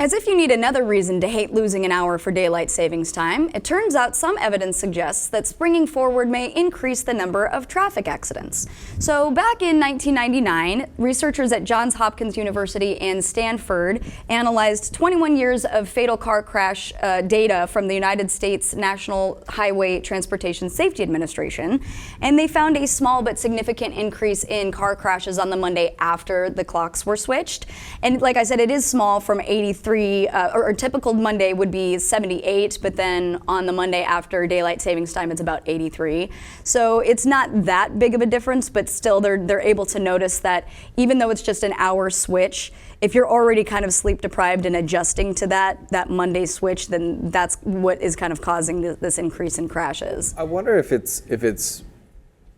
As if you need another reason to hate losing an hour for daylight savings time, it turns out some evidence suggests that springing forward may increase the number of traffic accidents. So back in 1999, researchers at Johns Hopkins University and Stanford analyzed 21 years of fatal car crash data from the United States National Highway Transportation Safety Administration, and they found a small but significant increase in car crashes on the Monday after the clocks were switched. And like I said, it is small from 83. Or a typical Monday would be 78, but then on the Monday after daylight savings time, it's about 83. So it's not that big of a difference, but still they're able to notice that even though it's just an hour switch, if you're already kind of sleep deprived and adjusting to that Monday switch, then that's what is kind of causing this increase in crashes. I wonder if it's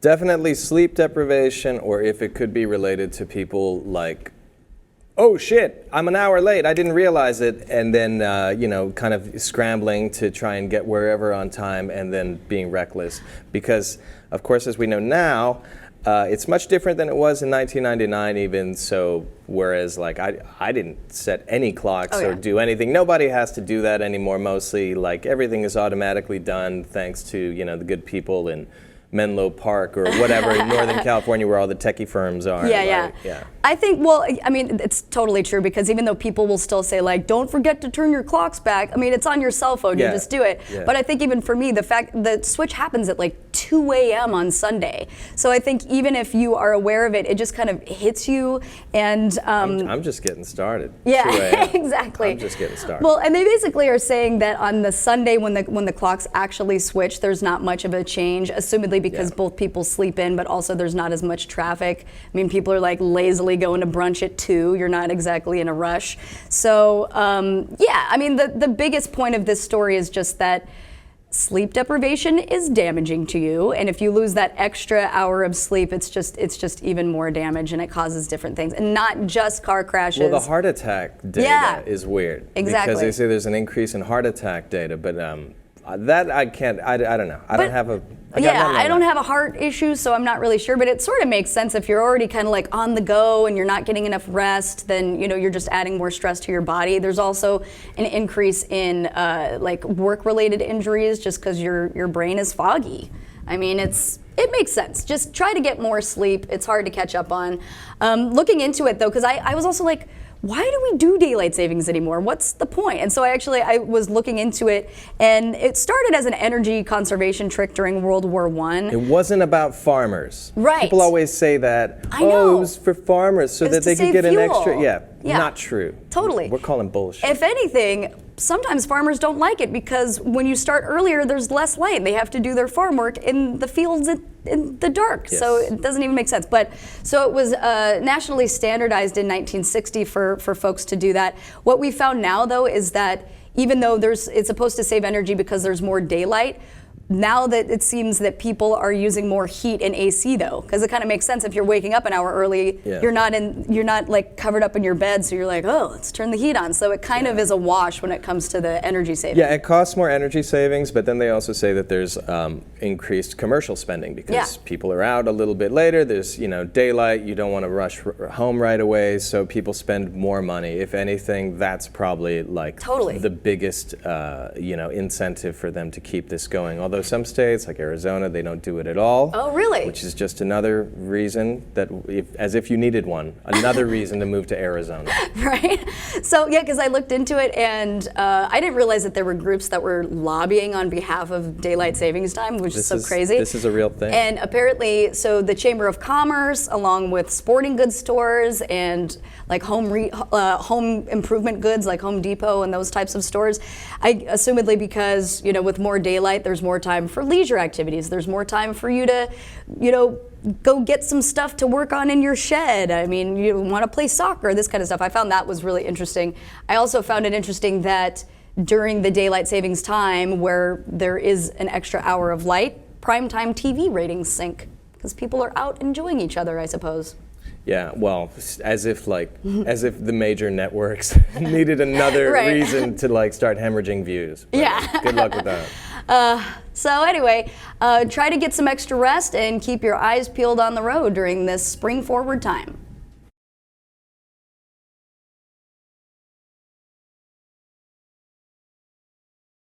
definitely sleep deprivation, or if it could be related to people like, oh shit, I'm an hour late, I didn't realize it, and then, kind of scrambling to try and get wherever on time and then being reckless. Because, of course, as we know now, it's much different than it was in 1999 even, so whereas like I didn't set any clocks or do anything. Nobody has to do that anymore mostly. Like everything is automatically done thanks to, the good people in Menlo Park or whatever in Northern California where all the techie firms are. Yeah. I think, it's totally true, because even though people will still say like, don't forget to turn your clocks back. I mean, it's on your cell phone, you just do it. Yeah. But I think even for me, the switch happens at like 2 a.m. on Sunday. So I think even if you are aware of it, it just kind of hits you. And I'm just getting started. Yeah, exactly. I'm just getting started. Well, and they basically are saying that on the Sunday when the clocks actually switch, there's not much of a change, assumedly because both people sleep in, but also there's not as much traffic. I mean, people are like lazily going to brunch at 2. You're not exactly in a rush. So the biggest point of this story is just that sleep deprivation is damaging to you, and if you lose that extra hour of sleep, it's just even more damage, and it causes different things, and not just car crashes. Well, the heart attack data is weird. Exactly. Because they say there's an increase in heart attack data, but that I can't. I don't know. I don't have a. I don't have a heart issue, so I'm not really sure. But it sort of makes sense if you're already kind of like on the go and you're not getting enough rest. Then you're just adding more stress to your body. There's also an increase in like work-related injuries just because your brain is foggy. I mean, it makes sense. Just try to get more sleep. It's hard to catch up on. Looking into it though, because I was also like, why do we do daylight savings anymore? What's the point? And so I was looking into it, and it started as an energy conservation trick during World War I. It wasn't about farmers. Right. People always say that, I know. It was for farmers so that they could get an extra, not true. Totally. We're calling bullshit. If anything, sometimes farmers don't like it because when you start earlier, there's less light. They have to do their farm work in the fields in the dark, so it doesn't even make sense. But so it was nationally standardized in 1960 for folks to do that. What we found now, though, is that even though it's supposed to save energy because there's more daylight, now that it seems that people are using more heat and AC though, because it kind of makes sense if you're waking up an hour early, you're not like covered up in your bed, so you're like, oh, let's turn the heat on. So it kind of is a wash when it comes to the energy savings. Yeah, it costs more energy savings, but then they also say that there's increased commercial spending because people are out a little bit later. There's daylight. You don't want to rush home right away, so people spend more money. If anything, that's probably like the biggest incentive for them to keep this going. Although some states, like Arizona, they don't do it at all. Oh, really? Which is just another reason that, as if you needed one, another reason to move to Arizona. Right? So, because I looked into it, and I didn't realize that there were groups that were lobbying on behalf of daylight savings time, which is so crazy. This is a real thing. And apparently, so the Chamber of Commerce, along with sporting goods stores and like home improvement goods, like Home Depot and those types of stores, assumedly because, with more daylight, there's more time for leisure activities. There's more time for you to, go get some stuff to work on in your shed. I mean, you want to play soccer, this kind of stuff. I found that was really interesting. I also found it interesting that during the daylight savings time, where there is an extra hour of light, primetime TV ratings sink because people are out enjoying each other, I suppose. Yeah, well, as if the major networks needed another reason to start hemorrhaging views. But good luck with that. So anyway, try to get some extra rest and keep your eyes peeled on the road during this spring forward time.